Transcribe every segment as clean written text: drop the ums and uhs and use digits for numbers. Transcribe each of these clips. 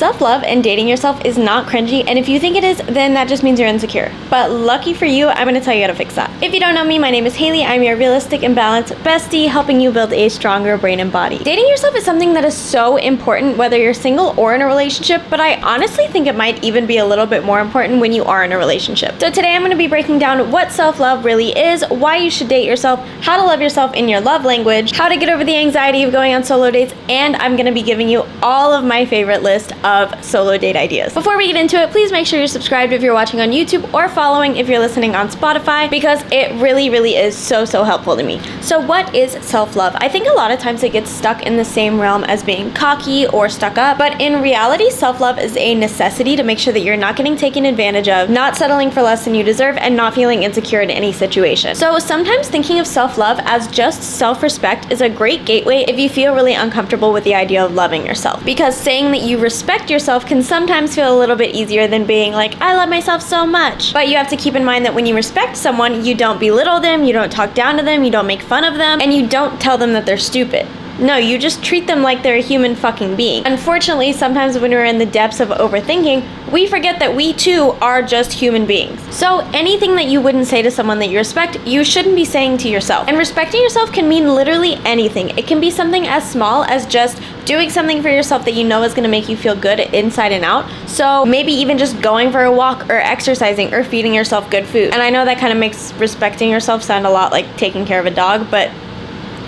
Self-love and dating yourself is not cringy, and if you think it is, then that just means you're insecure. But lucky for you, I'm going to tell you how to fix that. If you don't know me, my name is Haley. I'm your realistic and balanced bestie, helping you build a stronger brain and body. Dating yourself is something that is so important whether you're single or in a relationship, but I honestly think it might even be a little bit more important when you are in a relationship. So today I'm going to be breaking down what self-love really is, why you should date yourself, how to love yourself in your love language, how to get over the anxiety of going on solo dates, and I'm going to be giving you all of my favorite list of solo date ideas. Before we get into it, please make sure you're subscribed if you're watching on YouTube or following if you're listening on Spotify, because it really is so helpful to me. So what is self-love? I think a lot of times it gets stuck in the same realm as being cocky or stuck up, but in reality, self-love is a necessity to make sure that you're not getting taken advantage of, not settling for less than you deserve, and not feeling insecure in any situation. So sometimes thinking of self-love as just self-respect is a great gateway if you feel really uncomfortable with the idea of loving yourself, because saying that you respect yourself can sometimes feel a little bit easier than being like, I love myself so much. But you have to keep in mind that when you respect someone, you don't belittle them, you don't talk down to them, you don't make fun of them, and you don't tell them that they're stupid. No, you just treat them like they're a human fucking being. Unfortunately, sometimes when we're in the depths of overthinking, we forget that we too are just human beings. So anything that you wouldn't say to someone that you respect, you shouldn't be saying to yourself. And respecting yourself can mean literally anything. It can be something as small as just doing something for yourself that you know is going to make you feel good inside and out. So maybe even just going for a walk or exercising or feeding yourself good food. And I know that kind of makes respecting yourself sound a lot like taking care of a dog, but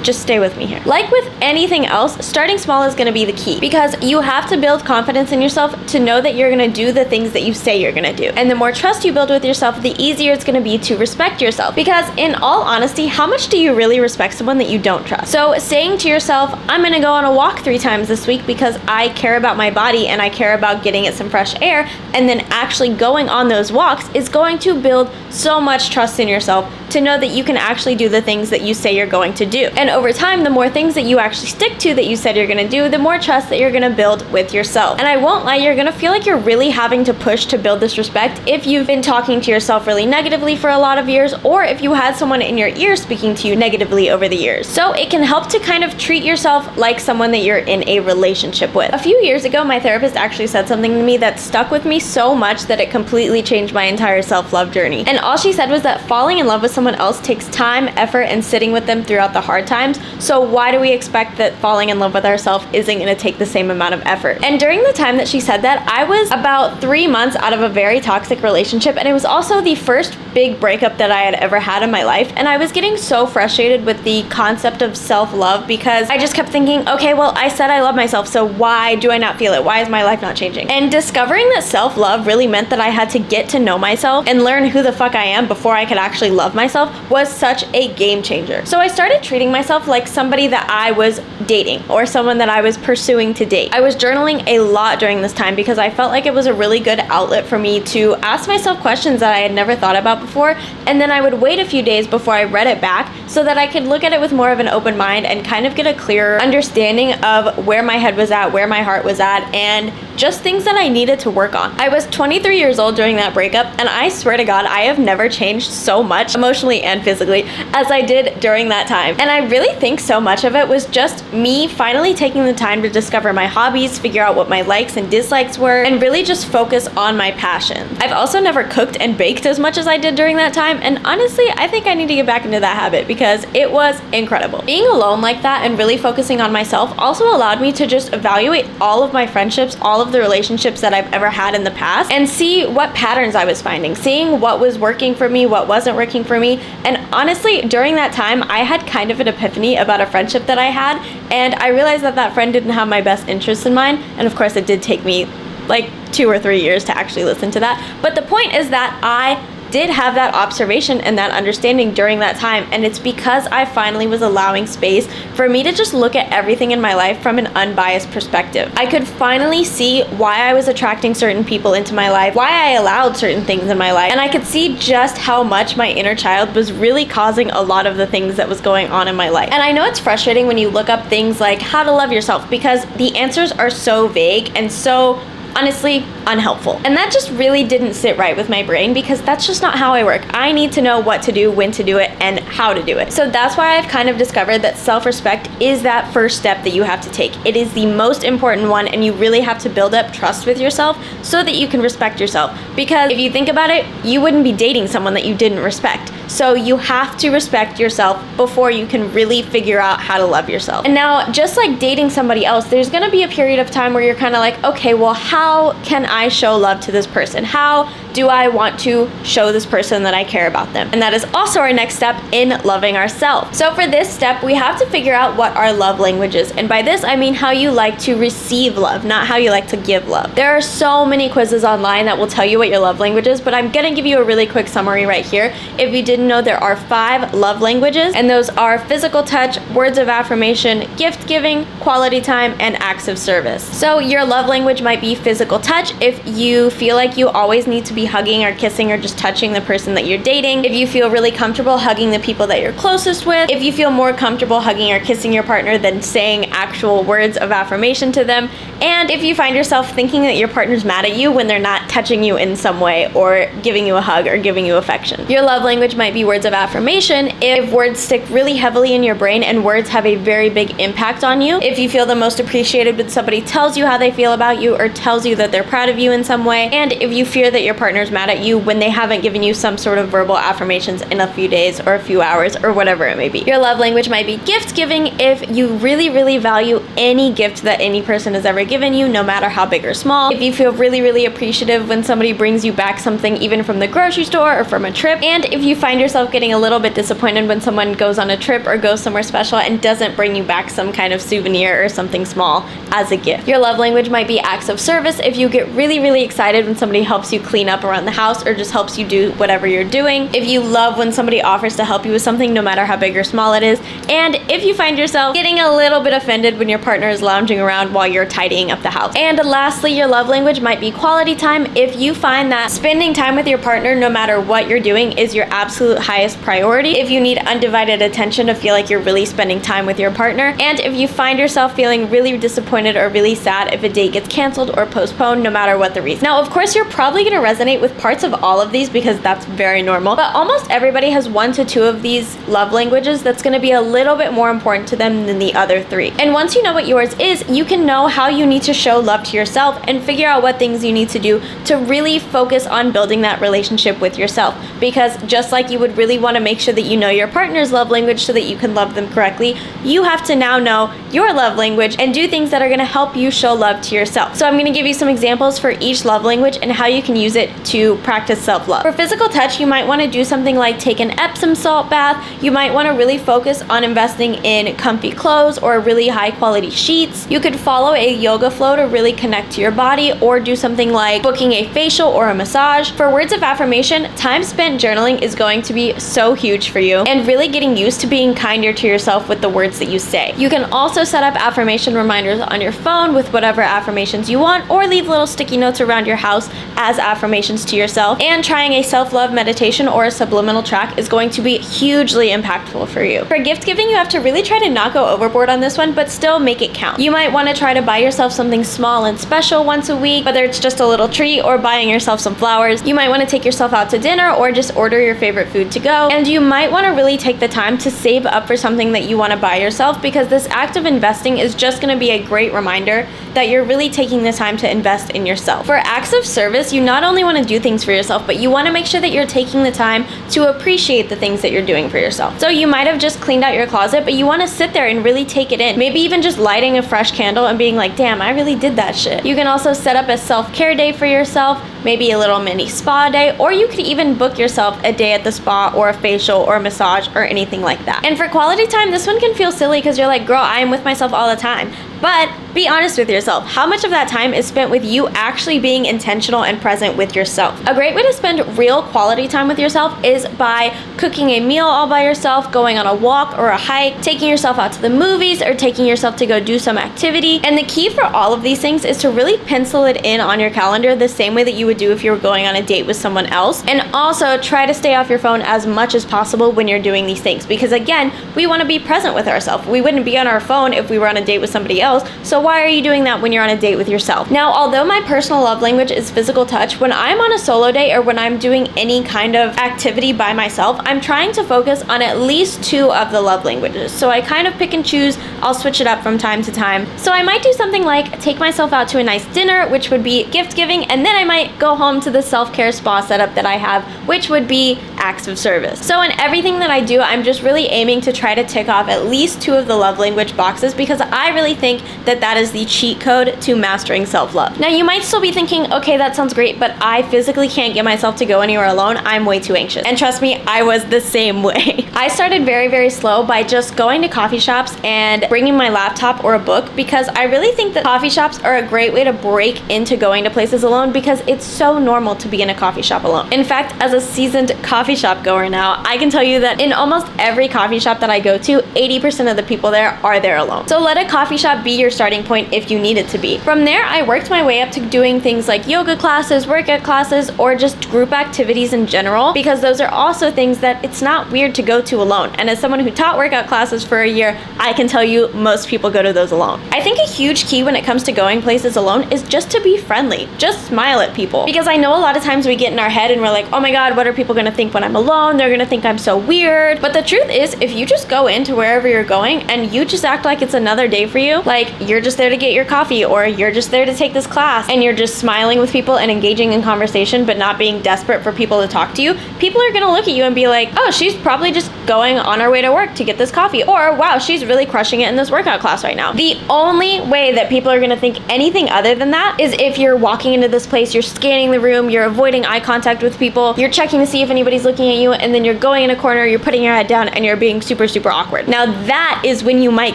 just stay with me here. Like with anything else, starting small is going to be the key, because you have to build confidence in yourself to know that you're going to do the things that you say you're going to do. And the more trust you build with yourself, the easier it's going to be to respect yourself. Because in all honesty, how much do you really respect someone that you don't trust? So saying to yourself, I'm going to go on a walk 3 times this week because I care about my body and I care about getting it some fresh air, and then actually going on those walks is going to build so much trust in yourself to know that you can actually do the things that you say you're going to do. And over time, the more things that you actually stick to that you said you're gonna do, the more trust that you're gonna build with yourself. And I won't lie, you're gonna feel like you're really having to push to build this respect if you've been talking to yourself really negatively for a lot of years, or if you had someone in your ear speaking to you negatively over the years. So it can help to kind of treat yourself like someone that you're in a relationship with. A few years ago, my therapist actually said something to me that stuck with me so much that it completely changed my entire self-love journey. And all she said was that falling in love with someone else takes time, effort, and sitting with them throughout the hard times. So why do we expect that falling in love with ourselves isn't going to take the same amount of effort? And during the time that she said that, I was about 3 months out of a very toxic relationship, and it was also the first big breakup that I had ever had in my life. And I was getting so frustrated with the concept of self-love, because I just kept thinking, okay, well, I said I love myself, so why do I not feel it? Why is my life not changing? And discovering that self-love really meant that I had to get to know myself and learn who the fuck I am before I could actually love myself was such a game changer. So I started treating myself like somebody that I was dating, or someone that I was pursuing to date. I was journaling a lot during this time because I felt like it was a really good outlet for me to ask myself questions that I had never thought about before, and then I would wait a few days before I read it back so that I could look at it with more of an open mind and kind of get a clearer understanding of where my head was at, where my heart was at, and just things that I needed to work on. I was 23 years old during that breakup, and I swear to God, I have never changed so much emotionally and physically as I did during that time. And I really think so much of it was just me finally taking the time to discover my hobbies, figure out what my likes and dislikes were, and really just focus on my passion. I've also never cooked and baked as much as I did during that time, and honestly, I think I need to get back into that habit because it was incredible. Being alone like that and really focusing on myself also allowed me to just evaluate all of my friendships, all of the relationships that I've ever had in the past, and see what patterns I was finding, seeing what was working for me, what wasn't working for me. And honestly, during that time, I had kind of an epiphany about a friendship that I had, and I realized that that friend didn't have my best interests in mind. And of course, it did take me like 2 or 3 years to actually listen to that. But the point is that I did have that observation and that understanding during that time, and it's because I finally was allowing space for me to just look at everything in my life from an unbiased perspective. I could finally see why I was attracting certain people into my life, why I allowed certain things in my life, and I could see just how much my inner child was really causing a lot of the things that was going on in my life. And I know it's frustrating when you look up things like how to love yourself, because the answers are so vague and so honestly unhelpful. And that just really didn't sit right with my brain because that's just not how I work. I need to know what to do, when to do it, and how to do it. So that's why I've kind of discovered that self-respect is that first step that you have to take. It is the most important one, and you really have to build up trust with yourself so that you can respect yourself. Because if you think about it, you wouldn't be dating someone that you didn't respect. So you have to respect yourself before you can really figure out how to love yourself. And now, just like dating somebody else, there's gonna be a period of time where you're kind of like, okay, well, how can I show love to this person? How do I want to show this person that I care about them? And that is also our next step in loving ourselves. So for this step, we have to figure out what our love language is. And by this, I mean how you like to receive love, not how you like to give love. There are so many quizzes online that will tell you what your love language is, but I'm gonna give you a really quick summary right here. If you didn't know, there are 5 love languages, and those are physical touch, words of affirmation, gift giving, quality time, and acts of service. So your love language might be physical touch if you feel like you always need to be hugging or kissing or just touching the person that you're dating. If you feel really comfortable hugging the people that you're closest with. If you feel more comfortable hugging or kissing your partner than saying actual words of affirmation to them. And if you find yourself thinking that your partner's mad at you when they're not touching you in some way or giving you a hug or giving you affection. Your love language might be words of affirmation if words stick really heavily in your brain and words have a very big impact on you. If you feel the most appreciated when somebody tells you how they feel about you or tells you that they're proud of you in some way. And if you fear that your partner's mad at you when they haven't given you some sort of verbal affirmations in a few days or a few hours or whatever it may be. Your love language might be gift giving if you really, really value any gift that any person has ever given you, no matter how big or small. If you feel really, really appreciative when somebody brings you back something even from the grocery store or from a trip. And if you find yourself getting a little bit disappointed when someone goes on a trip or goes somewhere special and doesn't bring you back some kind of souvenir or something small as a gift. Your love language might be acts of service if you get really, really excited when somebody helps you clean up around the house or just helps you do whatever you're doing. If you love when somebody offers to help you with something, no matter how big or small it is. And if you find yourself getting a little bit offended when your partner is lounging around while you're tidying up the house. And lastly, your love language might be quality time if you find that spending time with your partner, no matter what you're doing, is your absolute highest priority. If you need undivided attention to feel like you're really spending time with your partner. And if you find yourself feeling really disappointed or really sad if a date gets canceled or postponed, no matter what the reason. Now, of course, you're probably going to resonate with parts of all of these because that's very normal, but almost everybody has 1 to 2 of these love languages that's going to be a little bit more important to them than the other 3. And once you know what yours is, you can know how you need to show love to yourself and figure out what things you need to do to really focus on building that relationship with yourself. Because just like you would really want to make sure that you know your partner's love language so that you can love them correctly, you have to now know your love language and do things that are going to help you show love to yourself. So I'm going to give you some examples for each love language and how you can use it to practice self-love. For physical touch, you might want to do something like take an Epsom salt bath. You might want to really focus on investing in comfy clothes or really high quality sheets. You could follow a yoga flow to really connect to your body, or do something like booking a facial or a massage. For words of affirmation, time spent journaling is going to be so huge for you, and really getting used to being kinder to yourself with the words that you say. You can also set up affirmation reminders on your phone with whatever affirmations you want, or leave little sticky notes around your house as affirmations to yourself. And trying a self-love meditation or a subliminal track is going to be hugely impactful for you. For gift giving, you have to really try to not go overboard on this one, but still make it count. You might want to try to buy yourself something small and special once a week, whether it's just a little treat or buying yourself some flowers. You might want to take yourself out to dinner or just order your favorite food to go. And you might want to really take the time to save up for something that you want to buy yourself, because this act of investing is just going to be a great reminder that you're really taking the time to invest in yourself. For acts of service, you not only want to do things for yourself, but you want to make sure that you're taking the time to appreciate the things that you're doing for yourself. So you might have just cleaned out your closet, but you want to sit there and really take it in. Maybe even just lighting a fresh candle and being like, damn, I really did that shit. You can also set up a self-care day for yourself, maybe a little mini spa day, or you could even book yourself a day at the spa or a facial or a massage or anything like that. And for quality time, this one can feel silly because you're like, girl, I am with myself all the time. But be honest with yourself. How much of that time is spent with you actually being intentional and present with yourself? A great way to spend real quality time with yourself is by cooking a meal all by yourself, going on a walk or a hike, taking yourself out to the movies, or taking yourself to go do some activity. And the key for all of these things is to really pencil it in on your calendar the same way that you would would do if you were going on a date with someone else. And also try to stay off your phone as much as possible when you're doing these things, because again, we want to be present with ourselves. We wouldn't be on our phone if we were on a date with somebody else, so why are you doing that when you're on a date with yourself? Now, although my personal love language is physical touch, when I'm on a solo date or when I'm doing any kind of activity by myself, I'm trying to focus on at least 2 of the love languages. So I kind of pick and choose. I'll switch it up from time to time. So I might do something like take myself out to a nice dinner, which would be gift giving, and then I might go home to the self-care spa setup that I have, which would be acts of service. So in everything that I do, I'm just really aiming to try to tick off at least 2 of the love language boxes, because I really think that that is the cheat code to mastering self-love. Now, you might still be thinking, okay, that sounds great, but I physically can't get myself to go anywhere alone. I'm way too anxious. And trust me, I was the same way. I started very, very slow by just going to coffee shops and bringing my laptop or a book, because I really think that coffee shops are a great way to break into going to places alone, because it's so normal to be in a coffee shop alone. In fact, as a seasoned coffee shop goer now, I can tell you that in almost every coffee shop that I go to, 80% of the people there are there alone. So let a coffee shop be your starting point if you need it to be. From there, I worked my way up to doing things like yoga classes, workout classes, or just group activities in general, because those are also things that it's not weird to go to alone. And as someone who taught workout classes for a year, I can tell you most people go to those alone. I think a huge key when it comes to going places alone is just to be friendly. Just smile at people. Because I know a lot of times we get in our head and we're like, oh my God, what are people gonna think when I'm alone? They're gonna think I'm so weird. But the truth is, if you just go into wherever you're going and you just act like it's another day for you, like you're just there to get your coffee, or you're just there to take this class, and you're just smiling with people and engaging in conversation but not being desperate for people to talk to you, people are gonna look at you and be like, oh, she's probably just going on her way to work to get this coffee, or wow, she's really crushing it in this workout class right now. The only way that people are gonna think anything other than that is if you're walking into this place, you're scanning the room, you're avoiding eye contact with people, you're checking to see if anybody's looking at you, and then you're going in a corner, you're putting your head down, and you're being super, super awkward. Now that is when you might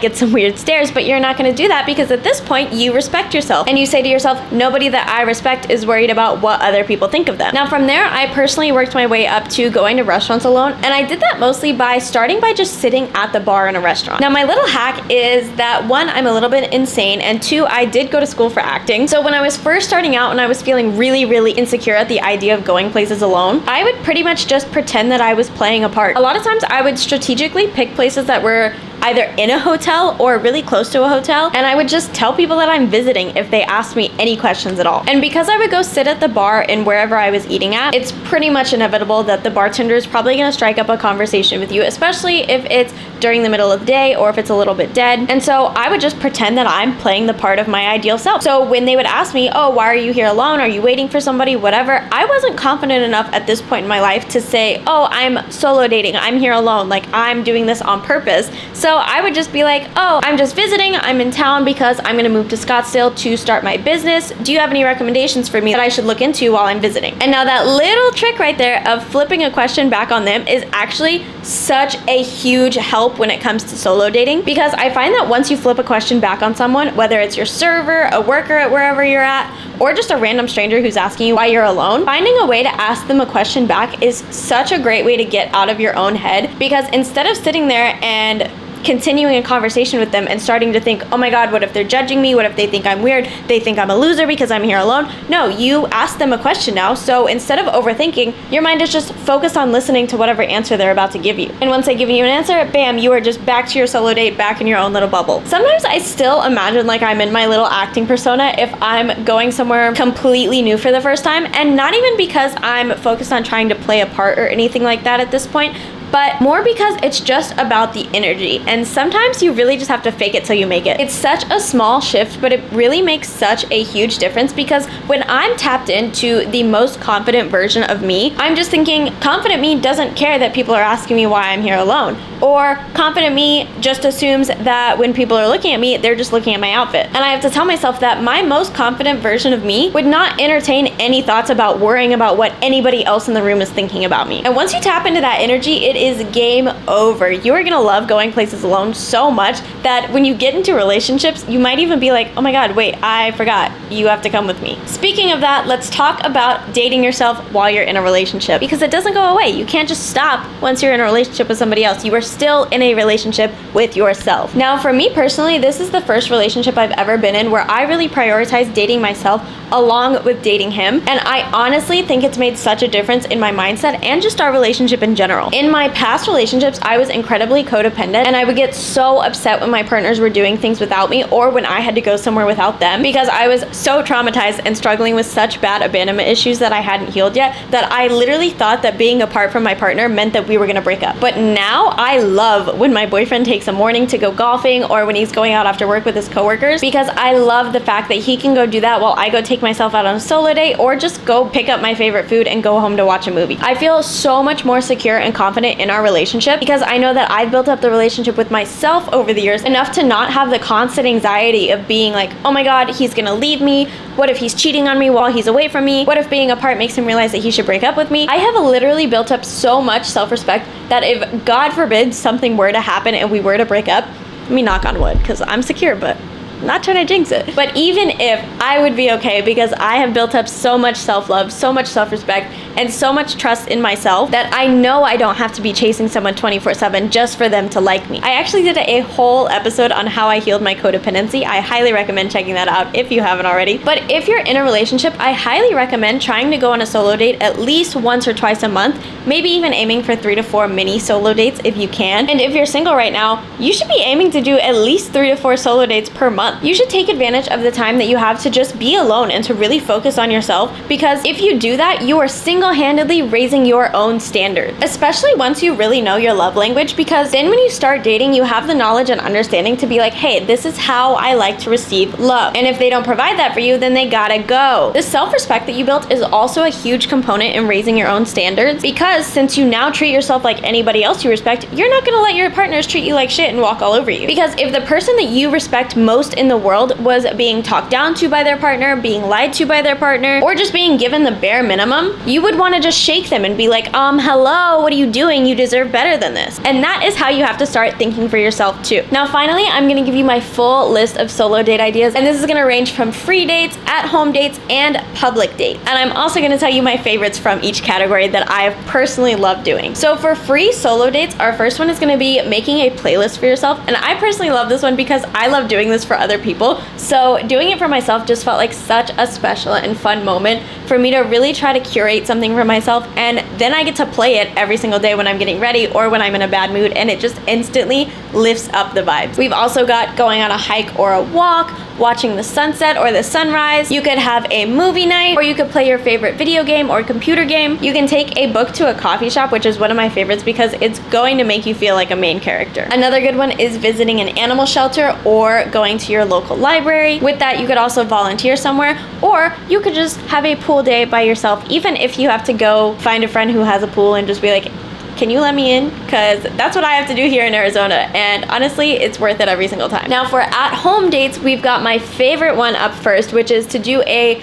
get some weird stares, but you're not gonna do that, because at this point, you respect yourself. And you say to yourself, nobody that I respect is worried about what other people think of them. Now from there, I personally worked my way up to going to restaurants alone, and I did that mostly by starting by just sitting at the bar in a restaurant. Now my little hack is that 1, I'm a little bit insane, and 2, I did go to school for acting. So when I was first starting out and I was feeling really, really insecure at the idea of going places alone, I would pretty much just pretend that I was playing a part. A lot of times I would strategically pick places that were either in a hotel or really close to a hotel, and I would just tell people that I'm visiting if they asked me any questions at all. And because I would go sit at the bar in wherever I was eating at, it's pretty much inevitable that the bartender is probably gonna strike up a conversation with you, especially if it's during the middle of the day or if it's a little bit dead. And so I would just pretend that I'm playing the part of my ideal self. So when they would ask me, oh, why are you here alone? Are you waiting for somebody? Whatever. I wasn't confident enough at this point in my life to say, oh, I'm solo dating. I'm here alone. Like, I'm doing this on purpose. So I would just be like, oh, I'm just visiting. I'm in town because I'm gonna move to Scottsdale to start my business. Do you have any recommendations for me that I should look into while I'm visiting? And now that little trick right there of flipping a question back on them is actually such a huge help when it comes to solo dating, because I find that once you flip a question back on someone, whether it's your server, a worker at wherever you're at, or just a random stranger who's asking you why you're alone, finding a way to ask them a question back is such a great way to get out of your own head, because instead of sitting there and continuing a conversation with them and starting to think, oh my God, what if they're judging me? What if they think I'm weird? They think I'm a loser because I'm here alone. No, you ask them a question now. So instead of overthinking, your mind is just focused on listening to whatever answer they're about to give you. And once they give you an answer, bam, you are just back to your solo date, back in your own little bubble. Sometimes I still imagine like I'm in my little acting persona if I'm going somewhere completely new for the first time, and not even because I'm focused on trying to play a part or anything like that at this point, but more because it's just about the energy. And sometimes you really just have to fake it till you make it. It's such a small shift, but it really makes such a huge difference, because when I'm tapped into the most confident version of me, I'm just thinking, confident me doesn't care that people are asking me why I'm here alone. Or confident me just assumes that when people are looking at me, they're just looking at my outfit. And I have to tell myself that my most confident version of me would not entertain any thoughts about worrying about what anybody else in the room is thinking about me. And once you tap into that energy, it is game over. You are gonna love going places alone so much that when you get into relationships, you might even be like, oh my God, wait, I forgot. You have to come with me. Speaking of that, let's talk about dating yourself while you're in a relationship, because it doesn't go away. You can't just stop once you're in a relationship with somebody else. You are still in a relationship with yourself. Now, for me personally, this is the first relationship I've ever been in where I really prioritize dating myself along with dating him. him. And I honestly think it's made such a difference in my mindset and just our relationship in general. In my past relationships, I was incredibly codependent, and I would get so upset when my partners were doing things without me or when I had to go somewhere without them, because I was so traumatized and struggling with such bad abandonment issues that I hadn't healed yet, that I literally thought that being apart from my partner meant that we were gonna break up. But now I love when my boyfriend takes a morning to go golfing or when he's going out after work with his coworkers, because I love the fact that he can go do that while I go take myself out on a solo date or just go pick up my favorite food and go home to watch a movie. I feel so much more secure and confident in our relationship because I know that I've built up the relationship with myself over the years enough to not have the constant anxiety of being like, oh my god, he's gonna leave me. What if he's cheating on me while he's away from me? What if being apart makes him realize that he should break up with me? I have literally built up so much self-respect that if, God forbid, something were to happen and we were to break up, let me knock on wood because I'm secure, but not trying to jinx it. But even if, I would be okay because I have built up so much self-love, so much self-respect, and so much trust in myself that I know I don't have to be chasing someone 24/7 just for them to like me. I actually did a whole episode on how I healed my codependency. I highly recommend checking that out if you haven't already. But if you're in a relationship, I highly recommend trying to go on a solo date at least once or twice a month, maybe even aiming for 3 to 4 mini solo dates if you can. And if you're single right now, you should be aiming to do at least 3 to 4 solo dates per month. You should take advantage of the time that you have to just be alone and to really focus on yourself, because if you do that, you are single-handedly raising your own standard, especially once you really know your love language, because then when you start dating, you have the knowledge and understanding to be like, hey, this is how I like to receive love. And if they don't provide that for you, then they gotta go. The self-respect that you built is also a huge component in raising your own standards, because since you now treat yourself like anybody else you respect, you're not gonna let your partners treat you like shit and walk all over you. Because if the person that you respect most in the world was being talked down to by their partner, being lied to by their partner, or just being given the bare minimum, you would want to just shake them and be like, hello, what are you doing? You deserve better than this. And that is how you have to start thinking for yourself too. Now, finally, I'm going to give you my full list of solo date ideas, and this is going to range from free dates, at-home dates, and public dates. And I'm also going to tell you my favorites from each category that I have personally loved doing. So for free solo dates, our first one is going to be making a playlist for yourself. And I personally love this one because I love doing this for other people. So doing it for myself just felt like such a special and fun moment for me to really try to curate something for myself, and then I get to play it every single day when I'm getting ready or when I'm in a bad mood, and it just instantly lifts up the vibes. We've also got going on a hike or a walk, watching the sunset or the sunrise. You could have a movie night, or you could play your favorite video game or computer game. You can take a book to a coffee shop, which is one of my favorites because it's going to make you feel like a main character. Another good one is visiting an animal shelter or going to your local library. With that, you could also volunteer somewhere, or you could just have a pool day by yourself, even if you have to go find a friend who has a pool and just be like, can you let me in? Because that's what I have to do here in Arizona, and honestly, it's worth it every single time. Now for at-home dates, we've got my favorite one up first, which is to do a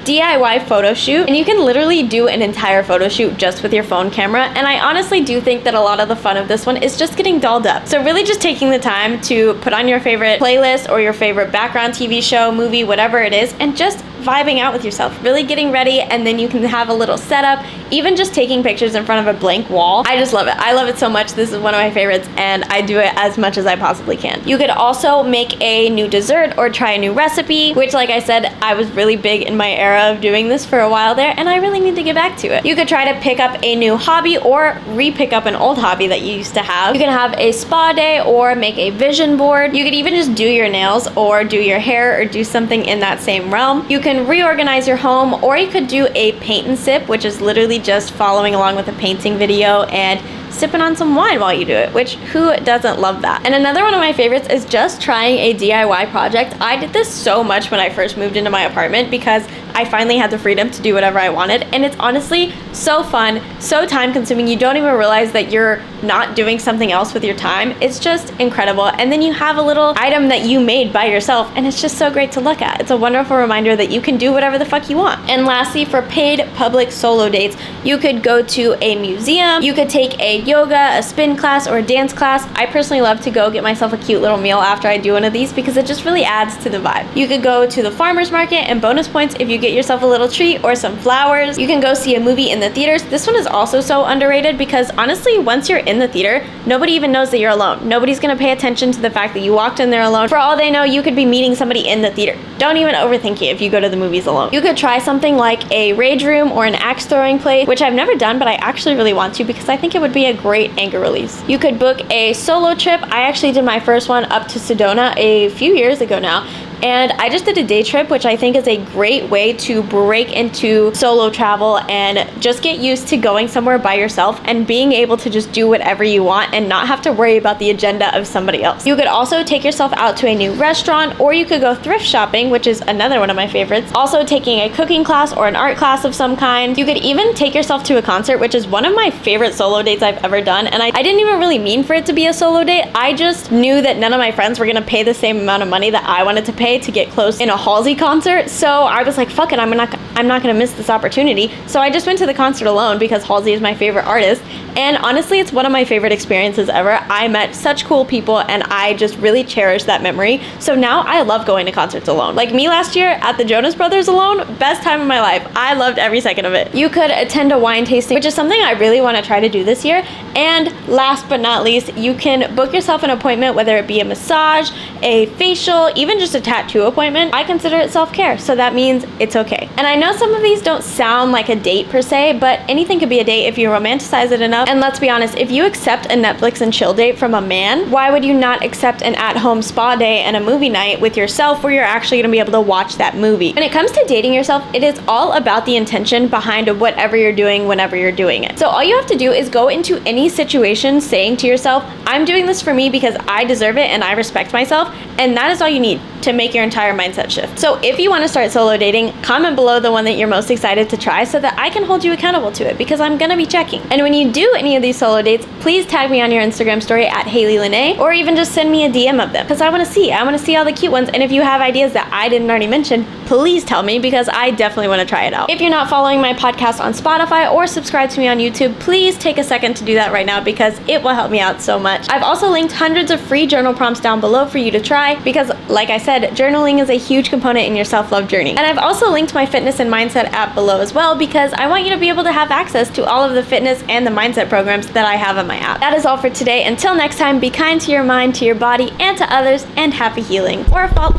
DIY photo shoot, and you can literally do an entire photo shoot just with your phone camera. And I honestly do think that a lot of the fun of this one is just getting dolled up. So really just taking the time to put on your favorite playlist or your favorite background TV show, movie, whatever it is, and just vibing out with yourself, really getting ready, and then you can have a little setup, even just taking pictures in front of a blank wall. I just love it. I love it so much. This is one of my favorites, and I do it as much as I possibly can. You could also make a new dessert or try a new recipe, which, like I said, I was really big in my era of doing this for a while there, and I really need to get back to it. You could try to pick up a new hobby or re-pick up an old hobby that you used to have. You can have a spa day or make a vision board. You could even just do your nails or do your hair or do something in that same realm. You can reorganize your home, or you could do a paint and sip, which is literally just following along with a painting video and sipping on some wine while you do it, which who doesn't love that? And another one of my favorites is just trying a DIY project. I did this so much when I first moved into my apartment because I finally had the freedom to do whatever I wanted, and it's honestly so fun, so time consuming. You don't even realize that you're not doing something else with your time. It's just incredible. And then you have a little item that you made by yourself, and it's just so great to look at. It's a wonderful reminder that you can do whatever the fuck you want. And lastly, for paid public solo dates, you could go to a museum, you could take a yoga, a spin class, or a dance class. I personally love to go get myself a cute little meal after I do one of these because it just really adds to the vibe. You could go to the farmer's market, and bonus points if you get yourself a little treat or some flowers. You can go see a movie in the theaters. This one is also so underrated because honestly, once you're in the theater, nobody even knows that you're alone. Nobody's gonna pay attention to the fact that you walked in there alone. For all they know, you could be meeting somebody in the theater. Don't even overthink it if you go to the movies alone. You could try something like a rage room or an axe throwing place, which I've never done, but I actually really want to because I think it would be a great anger release. You could book a solo trip. I actually did my first one up to Sedona a few years ago now. And I just did a day trip, which I think is a great way to break into solo travel and just get used to going somewhere by yourself and being able to just do whatever you want and not have to worry about the agenda of somebody else. You could also take yourself out to a new restaurant, or you could go thrift shopping, which is another one of my favorites. Also taking a cooking class or an art class of some kind. You could even take yourself to a concert, which is one of my favorite solo dates I've ever done. And I didn't even really mean for it to be a solo date. I just knew that none of my friends were gonna pay the same amount of money that I wanted to pay to get close in a Halsey concert. So I was like, fuck it, I'm not gonna miss this opportunity. So I just went to the concert alone because Halsey is my favorite artist. And honestly, it's one of my favorite experiences ever. I met such cool people and I just really cherish that memory. So now I love going to concerts alone. Like me last year at the Jonas Brothers alone, best time of my life. I loved every second of it. You could attend a wine tasting, which is something I really want to try to do this year. And last but not least, you can book yourself an appointment, whether it be a massage, a facial, even just a tattoo appointment. I consider it self-care, so that means it's okay. And I know some of these don't sound like a date per se, but anything could be a date if you romanticize it enough. And let's be honest, if you accept a Netflix and chill date from a man, why would you not accept an at-home spa day and a movie night with yourself where you're actually gonna be able to watch that movie? When it comes to dating yourself, it is all about the intention behind whatever you're doing whenever you're doing it. So all you have to do is go into any situation saying to yourself, I'm doing this for me because I deserve it and I respect myself, and that is all you need to make your entire mindset shift. So if you want to start solo dating, comment below the one that you're most excited to try so that I can hold you accountable to it, because I'm gonna be checking. And when you do any of these solo dates, please tag me on your Instagram story at Haley Lene, or even just send me a DM of them, because I want to see all the cute ones. And if you have ideas that I didn't already mention, please tell me, because I definitely want to try it out. If you're not following my podcast on Spotify or subscribe to me on YouTube, please take a second to do that right now because it will help me out so much. I've also linked hundreds of free journal prompts down below for you to try because, like I said, journaling is a huge component in your self-love journey. And I've also linked my fitness and mindset app below as well because I want you to be able to have access to all of the fitness and the mindset programs that I have on my app. That is all for today. Until next time, be kind to your mind, to your body, and to others, and happy healing. Or fault.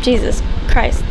Jesus Christ.